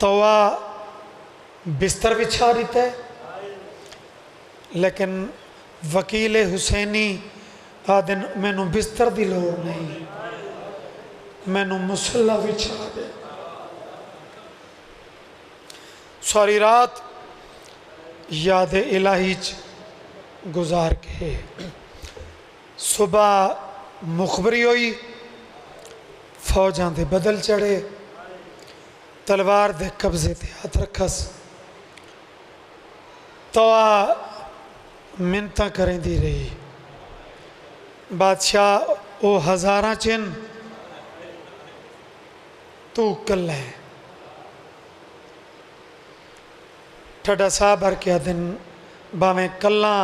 तो बिस्तर बिछा दिता है, लेकिन वकील हुसैनी आदि मैनू बिस्तर की लोड़ नहीं, मैनू मुसल्ला बिछा दे। सारी रात याद इलाही च गुजार के सुबह मुखबरी हुई, फौजां दे बदल चढ़े, तलवार दे कब्जे ते हाथ रखस। तो मिन्नतां करेंदी रही। बादशाह वो हज़ारां चिन तू कल्ला है। ठड्डा साहब हर क्या दिन भावें कल्ला,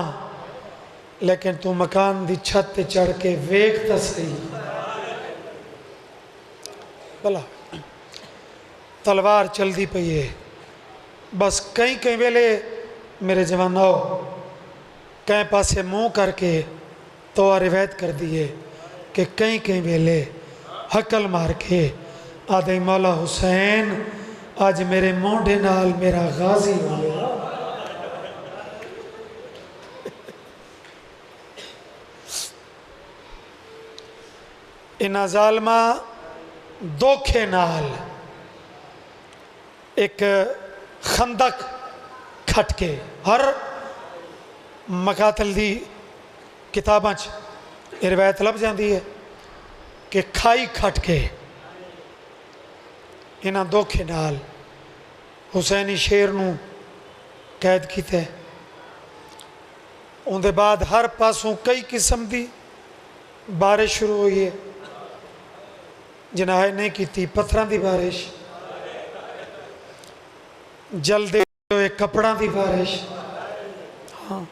लेकिन तू मकान दी छत ते चढ़ के वेख तो सही भला। तलवार चलती पई है, बस कई कई वेले मेरे जवानों कई पासे मुँह करके तो रिवायत कर दिए कि कई कई वेले हकल मार के आदे मौला हुसैन अज मेरे मोढ़े नाल मेरा गाजी हो गया। इन्हां जालमा धोखे नाल एक खंदक खट के, हर मकातल दी किताबां च रिवायत लभ जाती है कि खाई खट के इन्हां धोखे नाल हुसैनी शेर नूं कैद किया। उनके बाद हर पासों कई किस्म की बारिश शुरू हुई है, जिन्हें नहीं की पत्थरों की बारिश, जलदे हुए कपड़ा की बारिश, हाँ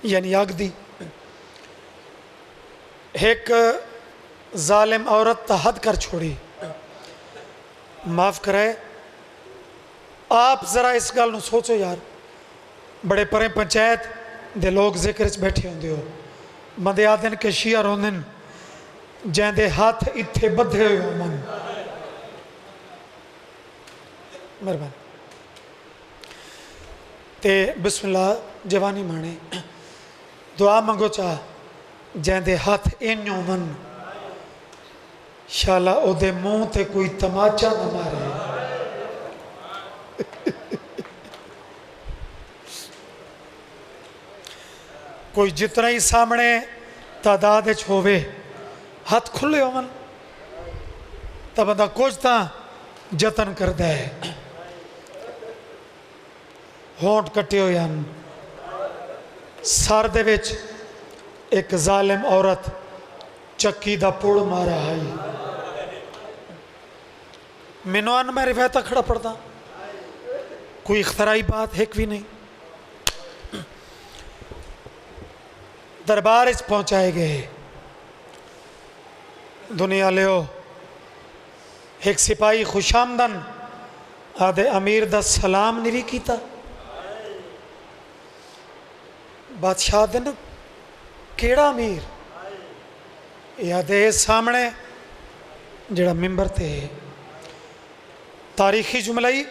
यानी अग दी। एक जालिम औरत तो हद कर छोड़ी, माफ़ करे आप जरा इस गल नूं सोचो यार। बड़े परे पंचायत दे लोग जिक्र च बैठे होंदे हो, बंदे आदन के शिया रोंदन जैंदे हाथ इत्थे बधे हुए होवन। मेहरबानी ते बिस्मिल्लाह जवानी माने दुआ मंगो चाह जैंदे हाथ इन होवन, शाला ओदे मुंह ते कोई तमाचा न मारे। कोई जितना ही सामने तादाद होवे हाथ खुले होवन तो बंदा कुछ तो जतन करता है। होंठ कट्टे हुए हैं, सर दे विच एक जालिम औरत चक्की दा पुड़ मारा है। मैनू अन मैं रिवायत खड़ा पढ़ता, कोई इख्तराई बात एक भी नहीं। दरबार इस पहुंचाए गए, दुनिया लियो एक सिपाही खुशामदन आदे अमीर दा सलाम नहीं किया। बादशाह दिन केड़ा अमीर यादे सामने जड़ा मिंबर ते तारीखी जुमला ही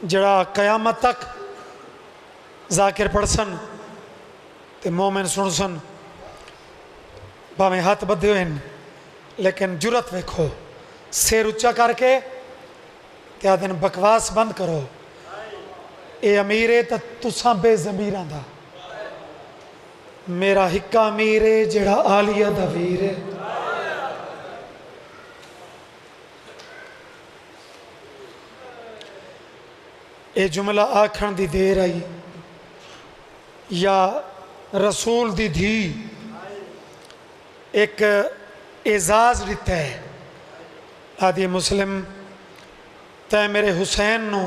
जड़ा कयामत तक जाकिर पढ़सन ते मोमिन सुन सन। भावें हाथ बधे हुए हैं, लेकिन जुरत वेखो, सिर उच्चा करके ते आदन बकवास बंद करो। ये अमीर है तो तुसा बेजमीर दा, मेरा हिक्का अमीर है जड़ा आलिया दा वीर है। ये जुमला आखण दी देर आई या रसूल दी धी एक एजाज दिता है, आदि मुस्लिम तै मेरे हुसैन नू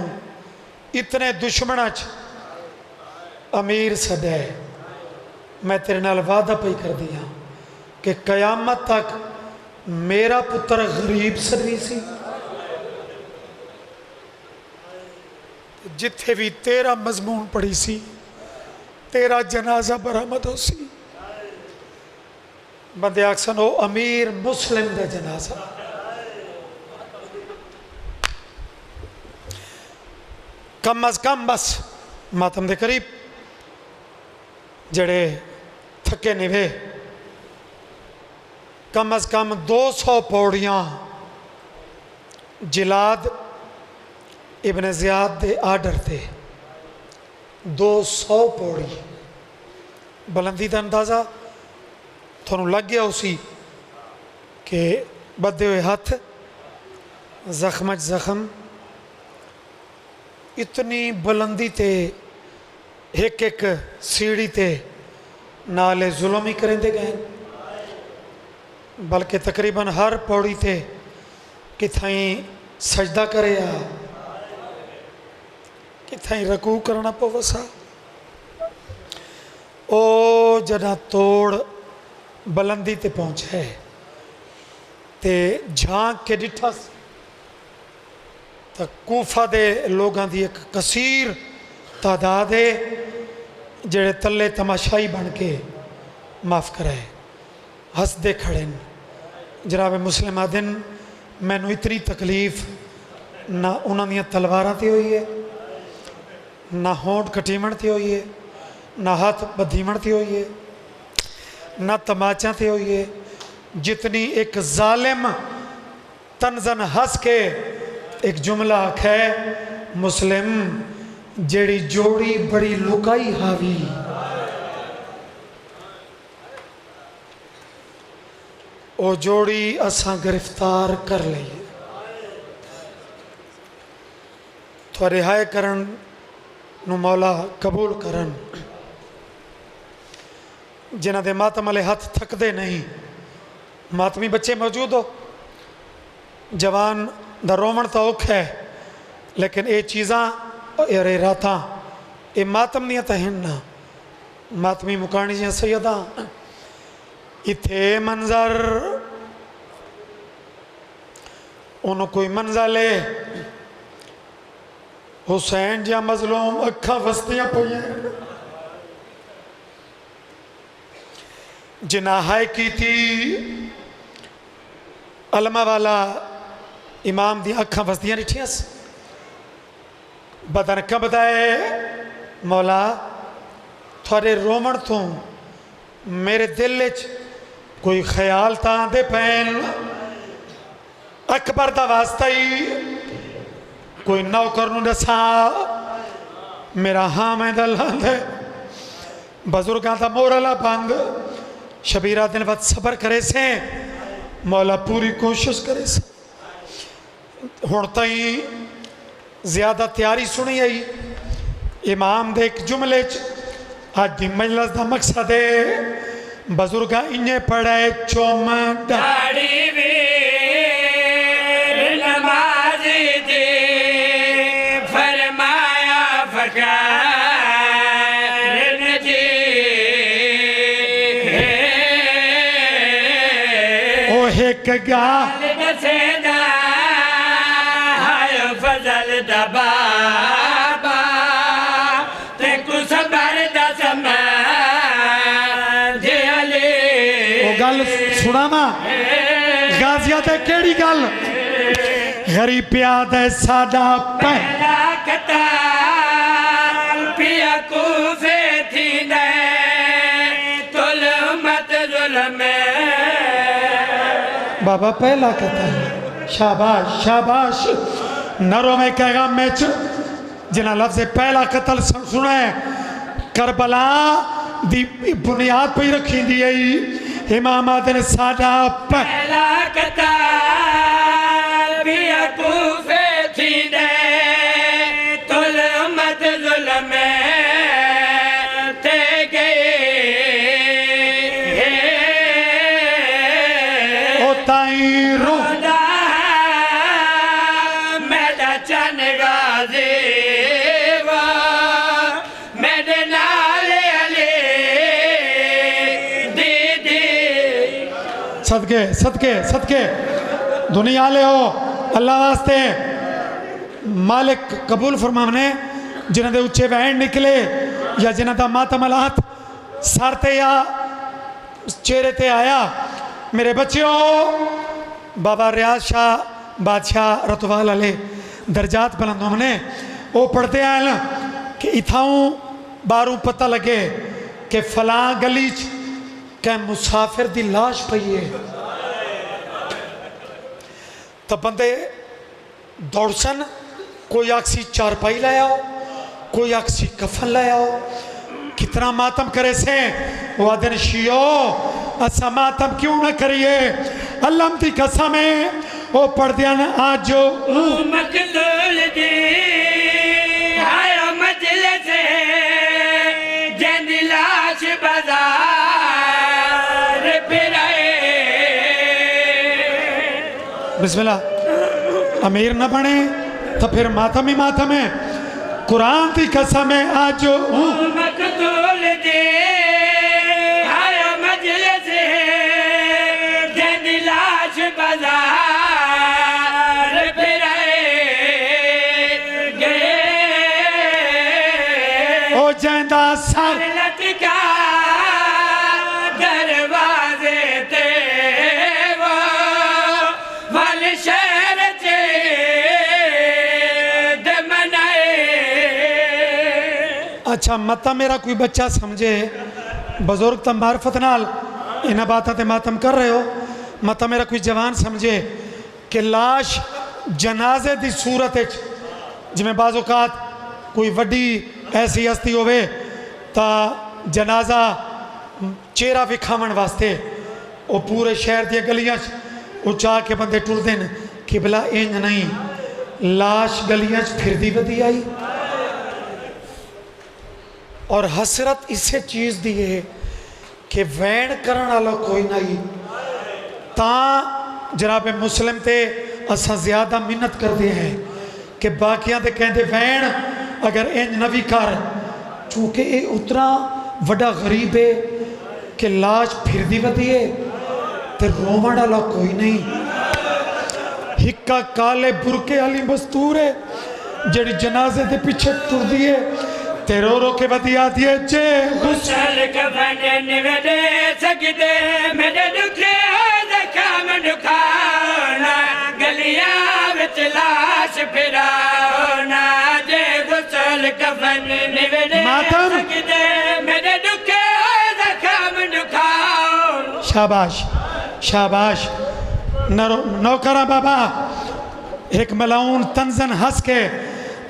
इतने दुश्मना च अमीर सदा है। मैं तेरे नाल वादा पई कर दिया कि कयामत तक मेरा पुत्र गरीब सदवी सी, जिथे भी तेरा मजमून पढ़ी सी तेरा जनाजा बरामद हो सी। बंदे आखसन हो अमीर मुस्लिम का जनाजा। कम अज कम बस मातम दे करीब जड़े थके निवे कम अज कम 200 पौड़ियां जिलाद इब्न ज़ियाद दे आर्डर ते 200 पौड़ी बुलंदी का अंदाज़ा थोनू लग गया उसी कि बदे हुए हाथ जख्म जख्म इतनी बुलंदी ते एक एक सीढ़ी ते नाले जुल्म ही करेंदे गए, बल्कि तकरीबन हर पौड़ी ते किथाई सजदा करे आ किथाई रकू करना पवसा। ओ जना तोड़ बुलंदी ते पहुंचे ते झांक के डिठा तो कूफा दे लोगों की एक कसीर तादाद है जेड़े तले तमाशाई बन के माफ़ कराए हसदे खड़े न। जनाब मुस्लिम दिन मैनू इतनी तकलीफ ना उन्होंने तलवारां ते हुई है, ना होंठ कटीमण ते हुई है, ना हाथ बधीमण ते हुई है, ना तमाचा ते हुई है, जितनी एक जालिम तनजन हंस के एक जुमला आखे मुस्लिम जेड़ी जोड़ी बड़ी लुकाई हावी। ओ जोड़ी असा गिरफ्तार कर ली तो रिहाई करन नू मौला कबूल करन। जिन्हां दे मातम वाले हाथ थकदे नहीं, मातमी बच्चे मौजूद हो, जवान दा रोवण तो औखा है लेकिन ये चीज़ां ये रातां ये मातम दियां तां हैं ना, मातमी मुकानी जियां सैयदा इत्थे मंजर उन्हों कोई मंजले हुसैन जिया मजलूम अखा वसदियां पईयां जिन्हां हाय की थी अलमा वाला इमाम दी अखा वसदियां डिठियां बदन कबदा है। मौला थोड़े रोवण तो मेरे दिल च कोई ख्याल तो आते पैन अकबर का वास्ता ही कोई नौकर नूं दसा मेरा हाँ मैं दल बजुर्गों का मोरला बंद शबीरा दिन बाद सबर करे से मौला पूरी कोशिश करे से। हुण ताई ज्यादा तैयारी सुनी आई इमाम दे एक जुमले च अज दी मजलिस दा मकसद है बजुर्ग इन्हें पढ़े चुम दाढ़ी वीर नमाज़ी दी फरमाया फ़क़ीर जी ओ एक गाल नसेदा हाय फजल दा बाबा ते कुछ बर दा समय गल सुनावा गाजिया ते केड़ी गल गरीब प्याद है साडा पहला कताल पिया कूफे थी ने तुल मत जुल्म बाबा पहला कताल शाबाश शाबाश नरों में कहेगा मैच जिन्हें लफ्ज़ पहला कतल सुना है करबला दी बुनियाद पे रखी दी है इमाम आदन साडा पहला कताल पिया कूफे थी ने तुल मत जुल्म ते गए ओ ताई रो मेरा चन गाज़ी मेरे नाले अली दीदी सदके सदके सदके दुनिया ले हो अल्लाह वास्ते मालिक कबूल फरमावने जिन्हां दे उच्चे वैन निकले या जिन्हां दा मातम अलाहत सर ते या चेहरे ते आया। मेरे बच्चों बाबा रियाज शाह बादशाह रतवाल वाले दर्जात बुलंद हमने वो पढ़ते आए कि इथाऊ बारू पता लगे कि फलां गली च कै मुसाफिर दी लाश पई है तो बंदे दौड़सन कोई आखसी चारपाई ले आओ कोई आखसी कफन ले आओ कितना मातम करे से वो आदन शियो असा मातम क्यों ना करिए अल्लाह की कसम है वो पढ़ दिया ना आज जो मकदूल दी हाय मजलिस जंद लाश बाजार फिराए। बिस्मिल्लाह अमीर न बने तो फिर मातम ही मातम है। कुरान की कसम है आज जो मकदूल दी हाय मजलिस जंद लाश बाजार फिराए गए ओ जैंदा सर लटका दरवाजे ते वो वल शहर चे दमनाए। अच्छा मता मेरा कोई बच्चा समझे बुजुर्ग तो मार्फत नाल इन्हां बातों ते मातम कर रहे हो मता मेरा कोई जवान समझे कि लाश जनाजे की सूरत जिमें बाज़ौकात कोई वड्डी ऐसी हस्ती होवे तो जनाजा चेहरा विखावन वास्ते वो पूरे शहर दी गलियां वो चाह के बंदे टुरदे न कि भला इंज नहीं लाश गलियां फिरदी वधी आई। और हसरत इसे चीज़ दी है कि वैन करने वाला कोई नहीं ता जनाब मुस्लिम ते असा ज़्यादा मिन्नत करते हैं कि बाकियां ते कहते वैन अगर इंज न भी कर चूँकि ये उतना वड्डा गरीब है कि लाश फिरदी वधी है तो रोवण वाला कोई नहीं। हिक्का काले बुरके वाली मस्तूर है जड़ी जनाजे के पीछे टुरदी है ते रो रो के वधी आती है चे गुसल कफन निवेदे सकते मेरे दुखे जख्म दुखाना गलियां विच लाश फिराना जे गुसल कफन निवेदे मातम। सकते मेरे दुखे जख्म दुखाना। शाबाश शाबाश नौकरा बाबा एक मलाउन तंजन हंस के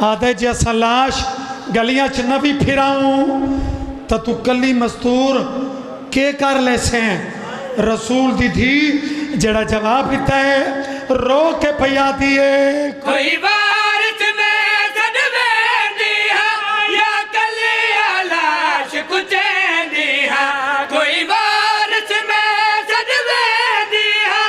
आदे जैसा लाश गलियां च न भी फिराऊं तो तू कली मस्तूर के कर ले से रसूल दी थी जड़ा जवाब दिता है रो के पया दिए कोई वारिस में सदमे दिया या कलिया लाश कुचे दिया कोई वारिस में सदमे दिया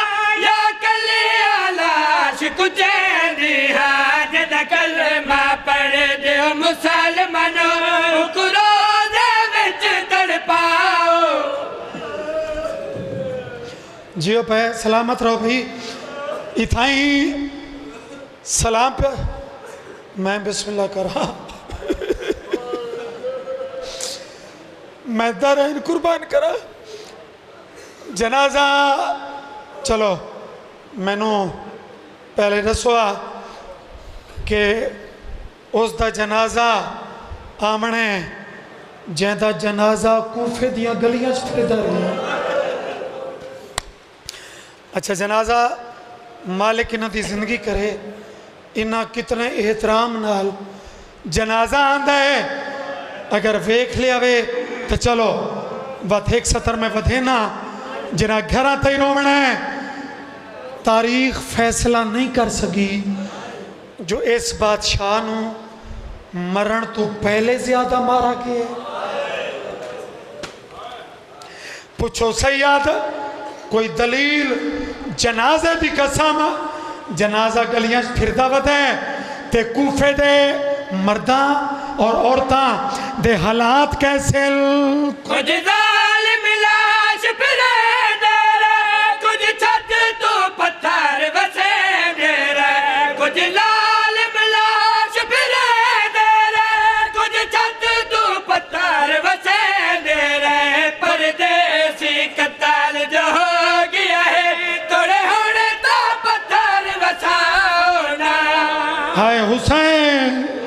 या कलिया लाश कुचे दिया जदा कलमा पढ़ दियो मुसलमानों कुरो दे विच तड़पाओ। जियो पे सलामत रहो भाई इथाई सलाम पे मैं बिस्मिल्लाह करा मैं दरैन कुर्बान करा जनाजा चलो मैनू पहले दसो कि उसका जनाजा आमने जैदा जनाजा कूफे दियां गलियां च फिरदा रहा। अच्छा जनाजा मालिक इन्हां दी जिंदगी करे इन्हां कितने एहतराम नाल जनाजा आंदा है अगर वेख लिया वे तो चलो बात एक सतर में वधे ना जिन्हें घर तई रोवना है तारीख फैसला नहीं कर सकी जो इस बादशाह नू मरण तो पहले ज्यादा मारा गया। पूछो सैयद कोई दलील जनाजे की कसम जनाजा गलियां फिरदा वधे ते कूफे दे मर्दा और औरतां दे हालात कैसे कुछ जालिम लाश फिरे दे कुछ छत हाय हुसैन